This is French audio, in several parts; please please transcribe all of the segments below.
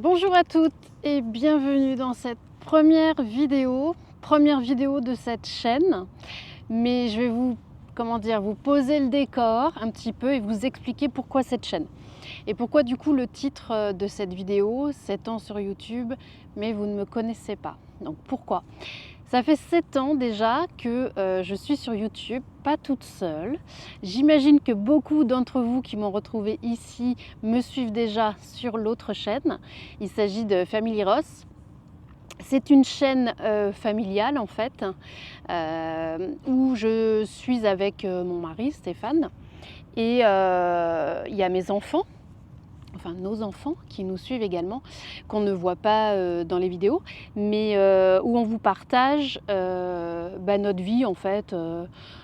Bonjour à toutes et bienvenue dans cette première vidéo de cette chaîne. Mais je vais vous poser le décor un petit peu et vous expliquer pourquoi cette chaîne. Et pourquoi du coup le titre de cette vidéo, 7 ans sur YouTube, mais vous ne me connaissez pas. Donc pourquoi ? Ça fait 7 ans déjà que je suis sur YouTube, pas toute seule. J'imagine que beaucoup d'entre vous qui m'ont retrouvée ici me suivent déjà sur l'autre chaîne. Il s'agit de Family Ross. C'est une chaîne familiale en fait, où je suis avec mon mari Stéphane et il y a mes enfants. Enfin nos enfants qui nous suivent également, qu'on ne voit pas dans les vidéos, mais où on vous partage notre vie en fait,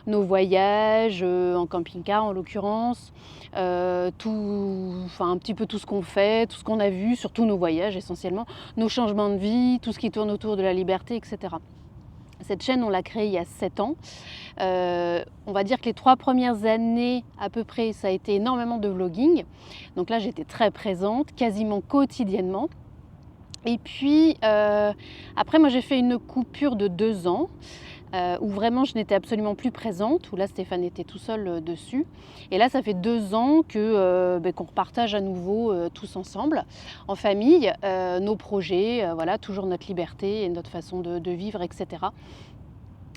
nos voyages en camping-car en l'occurrence, un petit peu tout ce qu'on fait, tout ce qu'on a vu, surtout nos voyages essentiellement, nos changements de vie, tout ce qui tourne autour de la liberté, etc. Cette chaîne, on l'a créée il y a 7 ans. On va dire que les 3 premières années à peu près, ça a été énormément de vlogging. Donc là, j'étais très présente, quasiment quotidiennement. Et puis, après, moi, j'ai fait une coupure de 2 ans. Où vraiment je n'étais absolument plus présente, où là Stéphane était tout seul dessus. Et là ça fait 2 ans qu'on repartage à nouveau tous ensemble, en famille, nos projets, voilà, toujours notre liberté et notre façon de vivre, etc.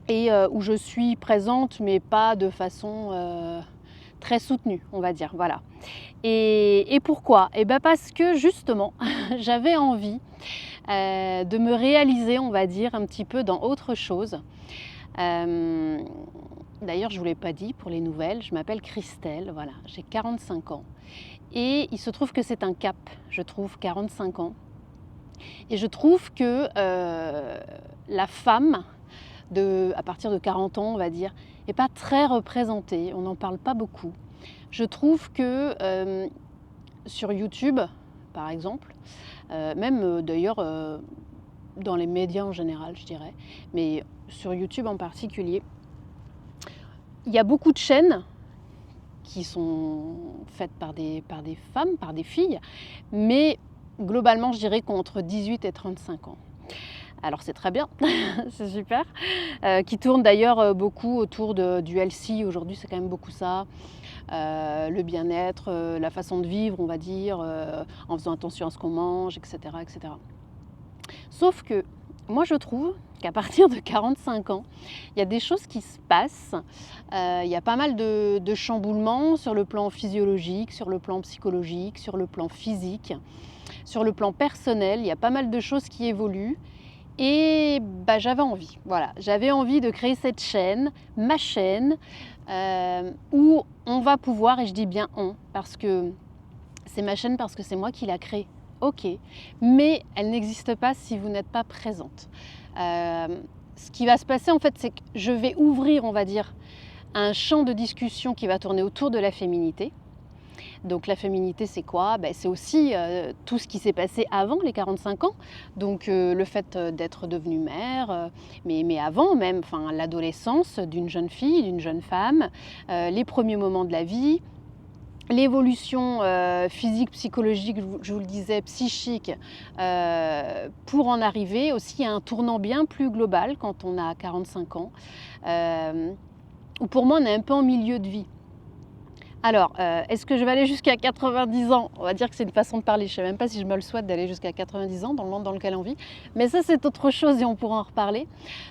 Et où je suis présente, mais pas de façon très soutenue, on va dire, voilà. Et pourquoi ? Eh bien parce que justement, j'avais envie de me réaliser, on va dire, un petit peu dans autre chose. D'ailleurs, je ne vous l'ai pas dit pour les nouvelles, je m'appelle Christelle, voilà, j'ai 45 ans. Et il se trouve que c'est un cap, je trouve, 45 ans. Et je trouve que la femme, à partir de 40 ans, on va dire, n'est pas très représentée, on n'en parle pas beaucoup. Je trouve que sur YouTube, par exemple, même d'ailleurs dans les médias en général, je dirais, mais sur YouTube en particulier, il y a beaucoup de chaînes qui sont faites par des femmes, par des filles, mais globalement, je dirais qu'entre 18 et 35 ans. Alors c'est très bien, c'est super, qui tournent d'ailleurs beaucoup autour du healthy. Aujourd'hui, c'est quand même beaucoup ça, le bien-être, la façon de vivre, on va dire, en faisant attention à ce qu'on mange, etc., etc. Sauf que moi, je trouve qu'à partir de 45 ans, il y a des choses qui se passent. Il y a pas mal de chamboulements sur le plan physiologique, sur le plan psychologique, sur le plan physique, sur le plan personnel. Il y a pas mal de choses qui évoluent. Et j'avais envie, voilà, j'avais envie de créer cette chaîne, ma chaîne, où on va pouvoir, et je dis bien on, parce que c'est ma chaîne, parce que c'est moi qui l'a créée. Ok, mais elle n'existe pas si vous n'êtes pas présente. Ce qui va se passer en fait, c'est que je vais ouvrir, on va dire, un champ de discussion qui va tourner autour de la féminité. Donc la féminité, c'est quoi ? C'est aussi tout ce qui s'est passé avant les 45 ans. Donc le fait d'être devenue mère, mais avant même, l'adolescence d'une jeune fille, d'une jeune femme, les premiers moments de la vie, l'évolution physique, psychologique, je vous le disais, psychique, pour en arriver aussi à un tournant bien plus global quand on a 45 ans, où pour moi on est un peu en milieu de vie. Alors, est-ce que je vais aller jusqu'à 90 ans ? On va dire que c'est une façon de parler, je ne sais même pas si je me le souhaite d'aller jusqu'à 90 ans dans le monde dans lequel on vit, mais ça c'est autre chose et on pourra en reparler.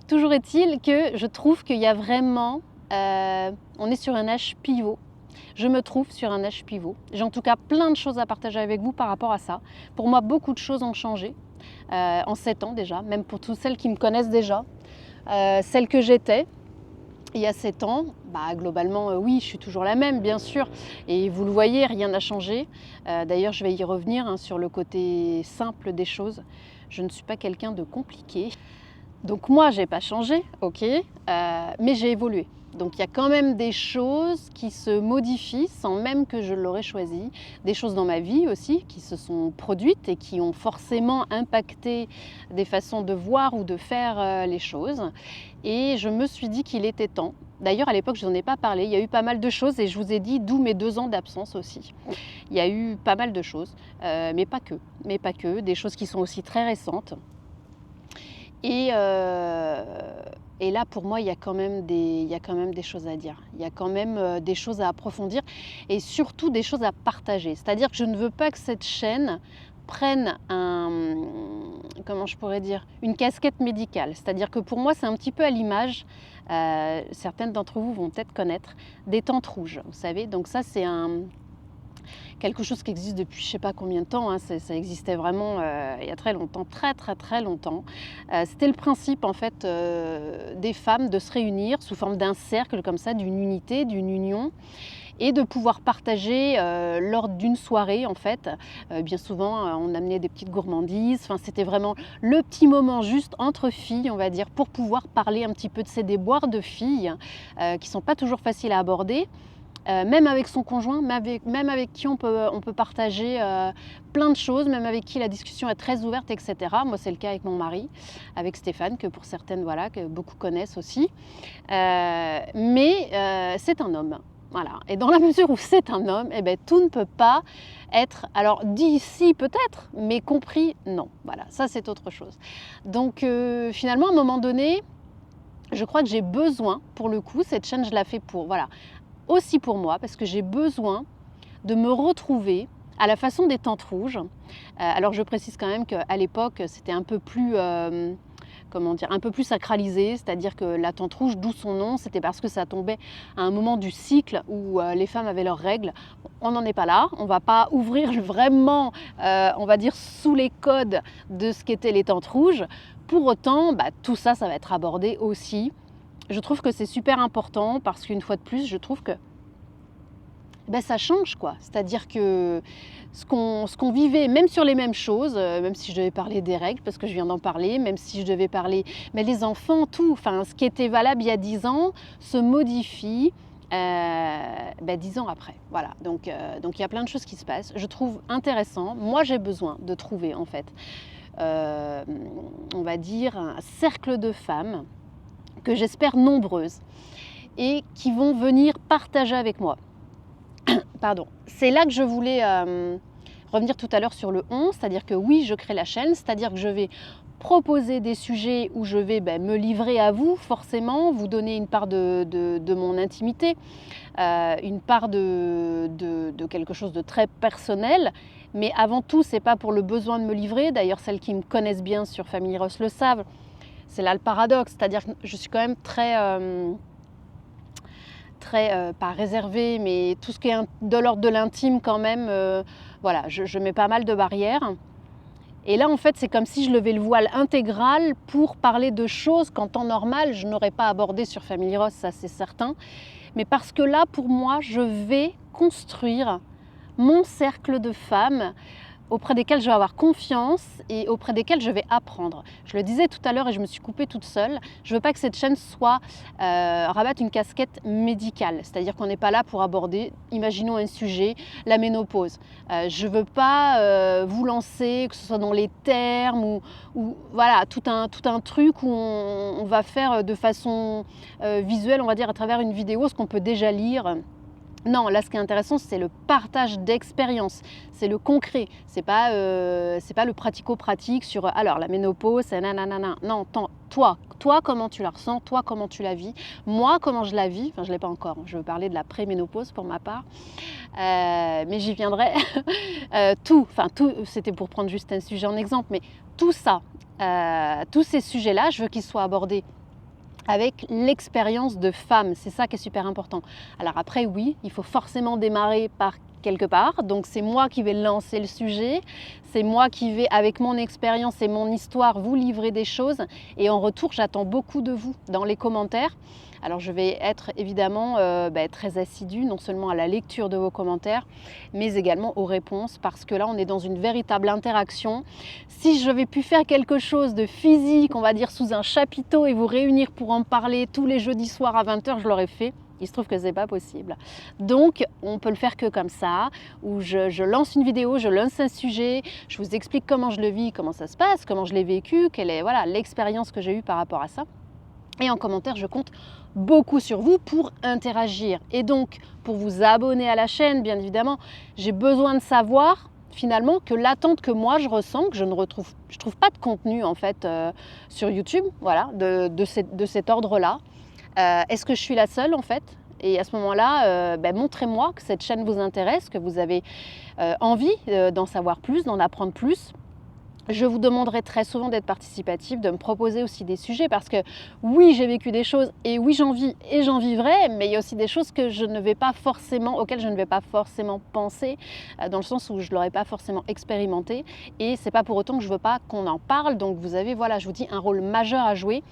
Toujours est-il que je trouve qu'il y a vraiment, on est sur un âge pivot. Je me trouve sur un âge pivot. J'ai en tout cas plein de choses à partager avec vous par rapport à ça. Pour moi, beaucoup de choses ont changé en 7 ans déjà, même pour toutes celles qui me connaissent déjà. Celle que j'étais il y a 7 ans, globalement, oui, je suis toujours la même, bien sûr. Et vous le voyez, rien n'a changé. D'ailleurs, je vais y revenir sur le côté simple des choses. Je ne suis pas quelqu'un de compliqué. Donc moi, j'ai pas changé, ok, mais j'ai évolué. Donc il y a quand même des choses qui se modifient sans même que je l'aurais choisi. Des choses dans ma vie aussi qui se sont produites et qui ont forcément impacté des façons de voir ou de faire les choses. Et je me suis dit qu'il était temps. D'ailleurs, à l'époque, je n'en ai pas parlé. Il y a eu pas mal de choses et je vous ai dit d'où mes 2 ans d'absence aussi. Il y a eu pas mal de choses, mais pas que. Mais pas que. Des choses qui sont aussi très récentes. Et, euh, et là, pour moi, il y a quand même des choses à dire. Il y a quand même des choses à approfondir et surtout des choses à partager. C'est-à-dire que je ne veux pas que cette chaîne prenne comment je pourrais dire, une casquette médicale. C'est-à-dire que pour moi, c'est un petit peu à l'image, certaines d'entre vous vont peut-être connaître, des tentes rouges. Vous savez, donc ça, c'est quelque chose qui existe depuis je ne sais pas combien de temps, hein. Ça existait vraiment il y a très longtemps, très très très longtemps. C'était le principe en fait des femmes de se réunir sous forme d'un cercle comme ça, d'une unité, d'une union et de pouvoir partager lors d'une soirée en fait. Bien souvent on amenait des petites gourmandises, enfin, c'était vraiment le petit moment juste entre filles on va dire pour pouvoir parler un petit peu de ces déboires de filles qui ne sont pas toujours faciles à aborder. Même avec son conjoint, même avec qui on peut partager plein de choses, même avec qui la discussion est très ouverte, etc. Moi, c'est le cas avec mon mari, avec Stéphane, que pour certaines, voilà, que beaucoup connaissent aussi. Mais c'est un homme. Voilà. Et dans la mesure où c'est un homme, eh ben, tout ne peut pas être, alors dit ici peut-être, mais compris, non. Voilà, ça c'est autre chose. Donc finalement, à un moment donné, je crois que j'ai besoin, pour le coup, cette chaîne, je la fais pour, voilà, aussi pour moi, parce que j'ai besoin de me retrouver à la façon des tentes rouges. Alors je précise quand même qu'à l'époque, c'était un peu plus, comment dire, un peu plus sacralisé, c'est-à-dire que la tente rouge, d'où son nom, c'était parce que ça tombait à un moment du cycle où les femmes avaient leurs règles. On n'en est pas là, on ne va pas ouvrir vraiment, on va dire, sous les codes de ce qu'étaient les tentes rouges. Pour autant, tout ça, ça va être abordé aussi. Je trouve que c'est super important parce qu'une fois de plus, je trouve que ça change quoi. C'est-à-dire que ce qu'on vivait, même sur les mêmes choses, même si je devais parler des règles, parce que je viens d'en parler, même si je devais parler, mais les enfants, tout, enfin, ce qui était valable il y a 10 ans se modifie 10 ans après. Voilà, donc il y a plein de choses qui se passent. Je trouve intéressant. Moi, j'ai besoin de trouver en fait, on va dire, un cercle de femmes que j'espère nombreuses et qui vont venir partager avec moi. Pardon. C'est là que je voulais revenir tout à l'heure sur le on, c'est-à-dire que oui, je crée la chaîne, c'est-à-dire que je vais proposer des sujets où je vais me livrer à vous, forcément, vous donner une part de mon intimité, une part de quelque chose de très personnel. Mais avant tout, c'est pas pour le besoin de me livrer. D'ailleurs, celles qui me connaissent bien sur Family Ross le savent. C'est là le paradoxe, c'est-à-dire que je suis quand même très, pas réservée, mais tout ce qui est de l'ordre de l'intime quand même, voilà, je mets pas mal de barrières. Et là, en fait, c'est comme si je levais le voile intégral pour parler de choses qu'en temps normal, je n'aurais pas abordé sur Family Ross, ça c'est certain. Mais parce que là, pour moi, je vais construire mon cercle de femmes auprès desquelles je vais avoir confiance et auprès desquelles je vais apprendre. Je le disais tout à l'heure et je me suis coupée toute seule, je ne veux pas que cette chaîne soit rabatte une casquette médicale, c'est-à-dire qu'on n'est pas là pour aborder, imaginons un sujet, la ménopause. Je ne veux pas vous lancer, que ce soit dans les termes ou voilà, tout un truc où on va faire de façon visuelle, on va dire à travers une vidéo, ce qu'on peut déjà lire. Non, là, ce qui est intéressant, c'est le partage d'expérience, c'est le concret. C'est pas le pratico-pratique sur alors la ménopause, c'est nanana. Non, toi, comment tu la ressens, toi, comment tu la vis, moi, comment je la vis. Enfin, je l'ai pas encore. Je veux parler de la pré-ménopause pour ma part, mais j'y viendrai. Tout, c'était pour prendre juste un sujet en exemple, mais tout ça, tous ces sujets-là, je veux qu'ils soient abordés avec l'expérience de femme, c'est ça qui est super important. Alors après, oui, il faut forcément démarrer par quelque part. Donc c'est moi qui vais lancer le sujet, c'est moi qui vais, avec mon expérience et mon histoire, vous livrer des choses. Et en retour, j'attends beaucoup de vous dans les commentaires. Alors je vais être évidemment très assidue, non seulement à la lecture de vos commentaires, mais également aux réponses, parce que là on est dans une véritable interaction. Si je vais pu faire quelque chose de physique, on va dire sous un chapiteau, et vous réunir pour en parler tous les jeudis soirs à 20 h, je l'aurais fait. Il se trouve que c'est pas possible. Donc, on peut le faire que comme ça, où je lance une vidéo, je lance un sujet, je vous explique comment je le vis, comment ça se passe, comment je l'ai vécu, quelle est l'expérience que j'ai eue par rapport à ça. Et en commentaire, je compte beaucoup sur vous pour interagir. Et donc, pour vous abonner à la chaîne, bien évidemment, j'ai besoin de savoir finalement que l'attente que moi je ressens, que je trouve pas de contenu en fait sur YouTube, voilà, de cet ordre-là. Est-ce que je suis la seule en fait? Et à ce moment-là, montrez-moi que cette chaîne vous intéresse, que vous avez envie d'en savoir plus, d'en apprendre plus. Je vous demanderai très souvent d'être participatif, de me proposer aussi des sujets, parce que oui, j'ai vécu des choses et oui, j'en vis et j'en vivrai, mais il y a aussi des choses que auxquelles je ne vais pas forcément penser, dans le sens où je ne l'aurais pas forcément expérimenté, et c'est pas pour autant que je ne veux pas qu'on en parle. Donc vous avez, je vous dis, un rôle majeur à jouer,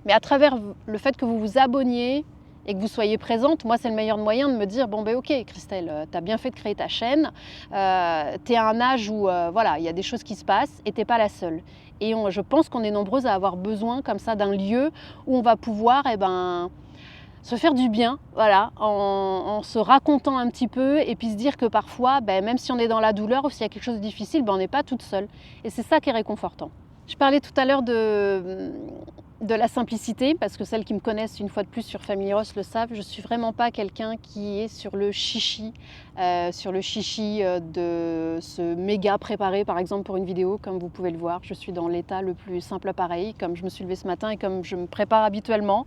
mais à travers le fait que vous vous abonniez et que vous soyez présente, moi c'est le meilleur moyen de me dire ok Christelle, tu as bien fait de créer ta chaîne, tu es à un âge où il y a des choses qui se passent et tu n'es pas la seule. Et je pense qu'on est nombreuses à avoir besoin comme ça d'un lieu où on va pouvoir se faire du bien, en se racontant un petit peu, et puis se dire que parfois, même si on est dans la douleur ou s'il y a quelque chose de difficile, on n'est pas toute seule. Et c'est ça qui est réconfortant. Je parlais tout à l'heure de la simplicité, parce que celles qui me connaissent une fois de plus sur Family Rose le savent, je ne suis vraiment pas quelqu'un qui est sur le chichi, de se méga préparer par exemple pour une vidéo, comme vous pouvez le voir. Je suis dans l'état le plus simple pareil, comme je me suis levée ce matin et comme je me prépare habituellement.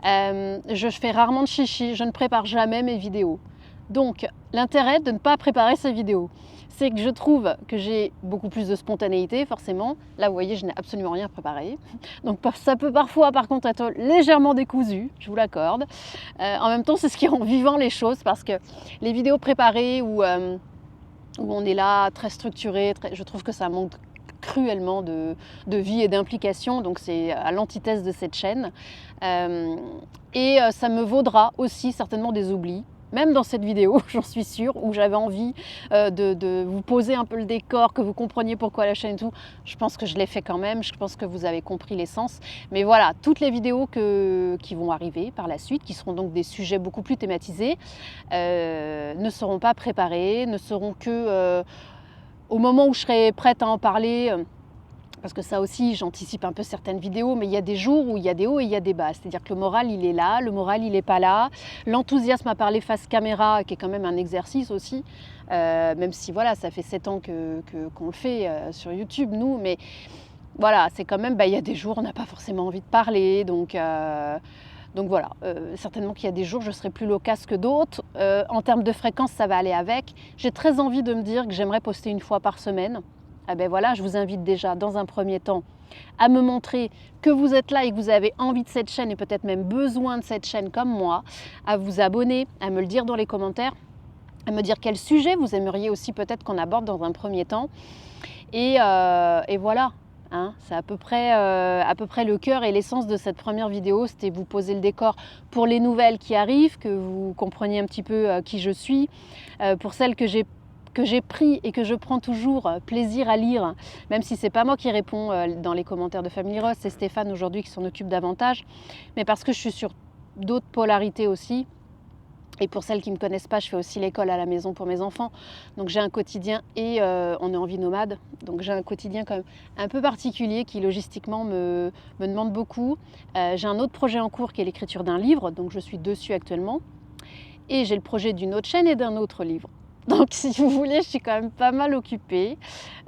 Je fais rarement de chichi, je ne prépare jamais mes vidéos. Donc l'intérêt de ne pas préparer ces vidéos, c'est que je trouve que j'ai beaucoup plus de spontanéité, forcément. Là, vous voyez, je n'ai absolument rien préparé. Donc ça peut parfois, par contre, être légèrement décousu, je vous l'accorde. En même temps, c'est ce qui rend vivant les choses, parce que les vidéos préparées où on est là, très structuré, je trouve que ça manque cruellement de vie et d'implication, donc c'est à l'antithèse de cette chaîne. Ça me vaudra aussi certainement des oublis, même dans cette vidéo, j'en suis sûre, où j'avais envie de vous poser un peu le décor, que vous compreniez pourquoi la chaîne et tout. Je pense que je l'ai fait quand même, je pense que vous avez compris l'essence. Mais voilà, toutes les vidéos qui vont arriver par la suite, qui seront donc des sujets beaucoup plus thématisés, ne seront pas préparés, ne seront que au moment où je serai prête à en parler. Parce que ça aussi, j'anticipe un peu certaines vidéos, mais il y a des jours où il y a des hauts et il y a des bas. C'est-à-dire que le moral, il est là, le moral, il n'est pas là. L'enthousiasme à parler face caméra, qui est quand même un exercice aussi, même si ça fait 7 ans qu'on le fait sur YouTube, nous. Mais voilà, c'est quand même, il y a des jours où on n'a pas forcément envie de parler. Donc voilà, certainement qu'il y a des jours où je serai plus loquace que d'autres. En termes de fréquence, ça va aller avec. J'ai très envie de me dire que j'aimerais poster une fois par semaine. Je vous invite déjà dans un premier temps à me montrer que vous êtes là et que vous avez envie de cette chaîne et peut-être même besoin de cette chaîne comme moi, à vous abonner, à me le dire dans les commentaires, à me dire quel sujet vous aimeriez aussi peut-être qu'on aborde dans un premier temps. Et voilà, hein, c'est à peu près le cœur et l'essence de cette première vidéo. C'était vous poser le décor pour les nouvelles qui arrivent, que vous compreniez un petit peu qui je suis, pour celles que j'ai pris et que je prends toujours plaisir à lire, même si c'est pas moi qui réponds dans les commentaires de Family Rose, c'est Stéphane aujourd'hui qui s'en occupe davantage, mais parce que je suis sur d'autres polarités aussi. Et pour celles qui ne me connaissent pas, je fais aussi l'école à la maison pour mes enfants. Donc j'ai un quotidien et on est en vie nomade. Donc j'ai un quotidien quand même un peu particulier qui logistiquement me demande beaucoup. J'ai un autre projet en cours qui est l'écriture d'un livre, donc je suis dessus actuellement. Et j'ai le projet d'une autre chaîne et d'un autre livre. Donc si vous voulez, je suis quand même pas mal occupée,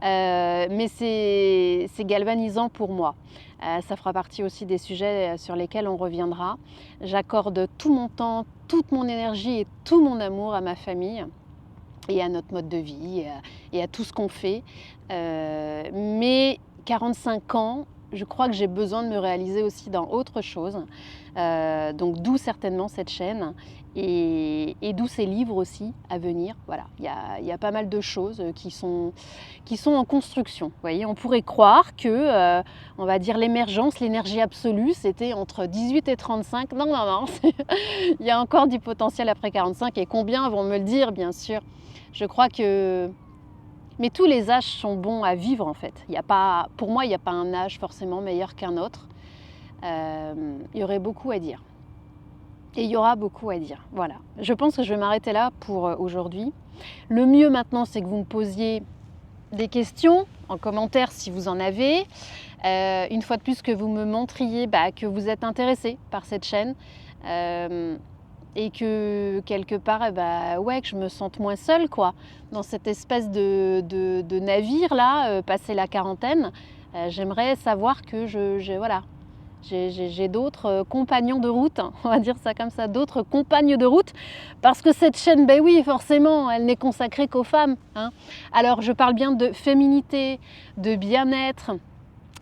mais c'est galvanisant pour moi. Ça fera partie aussi des sujets sur lesquels on reviendra. J'accorde tout mon temps, toute mon énergie et tout mon amour à ma famille et à notre mode de vie et à tout ce qu'on fait. Mais 45 ans, je crois que j'ai besoin de me réaliser aussi dans autre chose. Donc d'où certainement cette chaîne et d'où ces livres aussi à venir. Voilà, il y a pas mal de choses qui sont en construction. Vous voyez, on pourrait croire que, on va dire l'émergence, l'énergie absolue, c'était entre 18 et 35. Non, non, non, il y a encore du potentiel après 45 et combien vont me le dire, bien sûr. Je crois que... Mais tous les âges sont bons à vivre en fait. Il y a pas, pour moi, il n'y a pas un âge forcément meilleur qu'un autre. Il y aurait beaucoup à dire. Et il y aura beaucoup à dire. Voilà. Je pense que je vais m'arrêter là pour aujourd'hui. Le mieux maintenant, c'est que vous me posiez des questions en commentaire si vous en avez. Une fois de plus, que vous me montriez que vous êtes intéressé par cette chaîne. Et que quelque part, ouais, que je me sente moins seule, quoi, dans cette espèce de navire là, passé la quarantaine. J'aimerais savoir que voilà, j'ai d'autres compagnons de route, on va dire ça comme ça, d'autres compagnes de route, parce que cette chaîne, ben oui, forcément, elle n'est consacrée qu'aux femmes, hein. Alors je parle bien de féminité, de bien-être,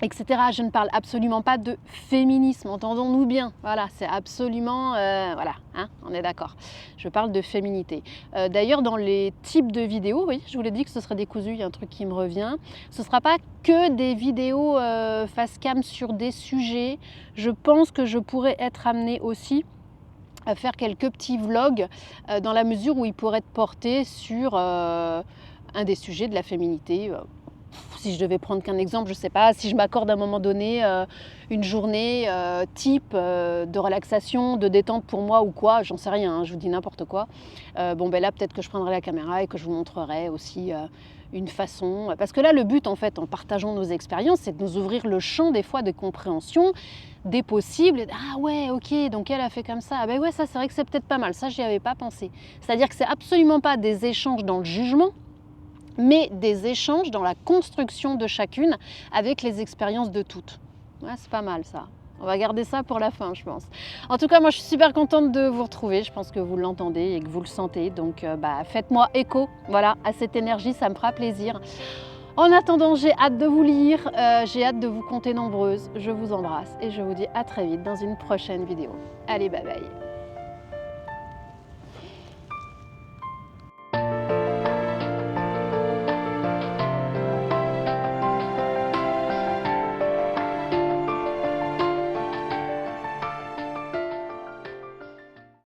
etc. Je ne parle absolument pas de féminisme, entendons-nous bien. Voilà, c'est absolument... voilà, hein, on est d'accord. Je parle de féminité. D'ailleurs, dans les types de vidéos, oui, je vous l'ai dit que ce serait décousu, il y a un truc qui me revient. Ce ne sera pas que des vidéos face cam sur des sujets. Je pense que je pourrais être amenée aussi à faire quelques petits vlogs dans la mesure où ils pourraient être portés sur un des sujets de la féminité. Si je devais prendre qu'un exemple, je ne sais pas, si je m'accorde à un moment donné une journée type de relaxation, de détente pour moi ou quoi, j'en sais rien, hein, je vous dis n'importe quoi. Bon ben là peut-être que je prendrai la caméra et que je vous montrerai aussi une façon, parce que là le but en fait en partageant nos expériences, c'est de nous ouvrir le champ des fois de compréhension des possibles. Ah ouais, ok, donc elle a fait comme ça, ah ben ouais, ça c'est vrai que c'est peut-être pas mal, ça j'y avais pas pensé. C'est-à-dire que c'est absolument pas des échanges dans le jugement, mais des échanges dans la construction de chacune avec les expériences de toutes. Ouais, c'est pas mal ça. On va garder ça pour la fin, je pense. En tout cas, moi, je suis super contente de vous retrouver. Je pense que vous l'entendez et que vous le sentez. Donc, faites-moi écho, voilà, à cette énergie, ça me fera plaisir. En attendant, j'ai hâte de vous lire, j'ai hâte de vous compter nombreuses. Je vous embrasse et je vous dis à très vite dans une prochaine vidéo. Allez, bye bye.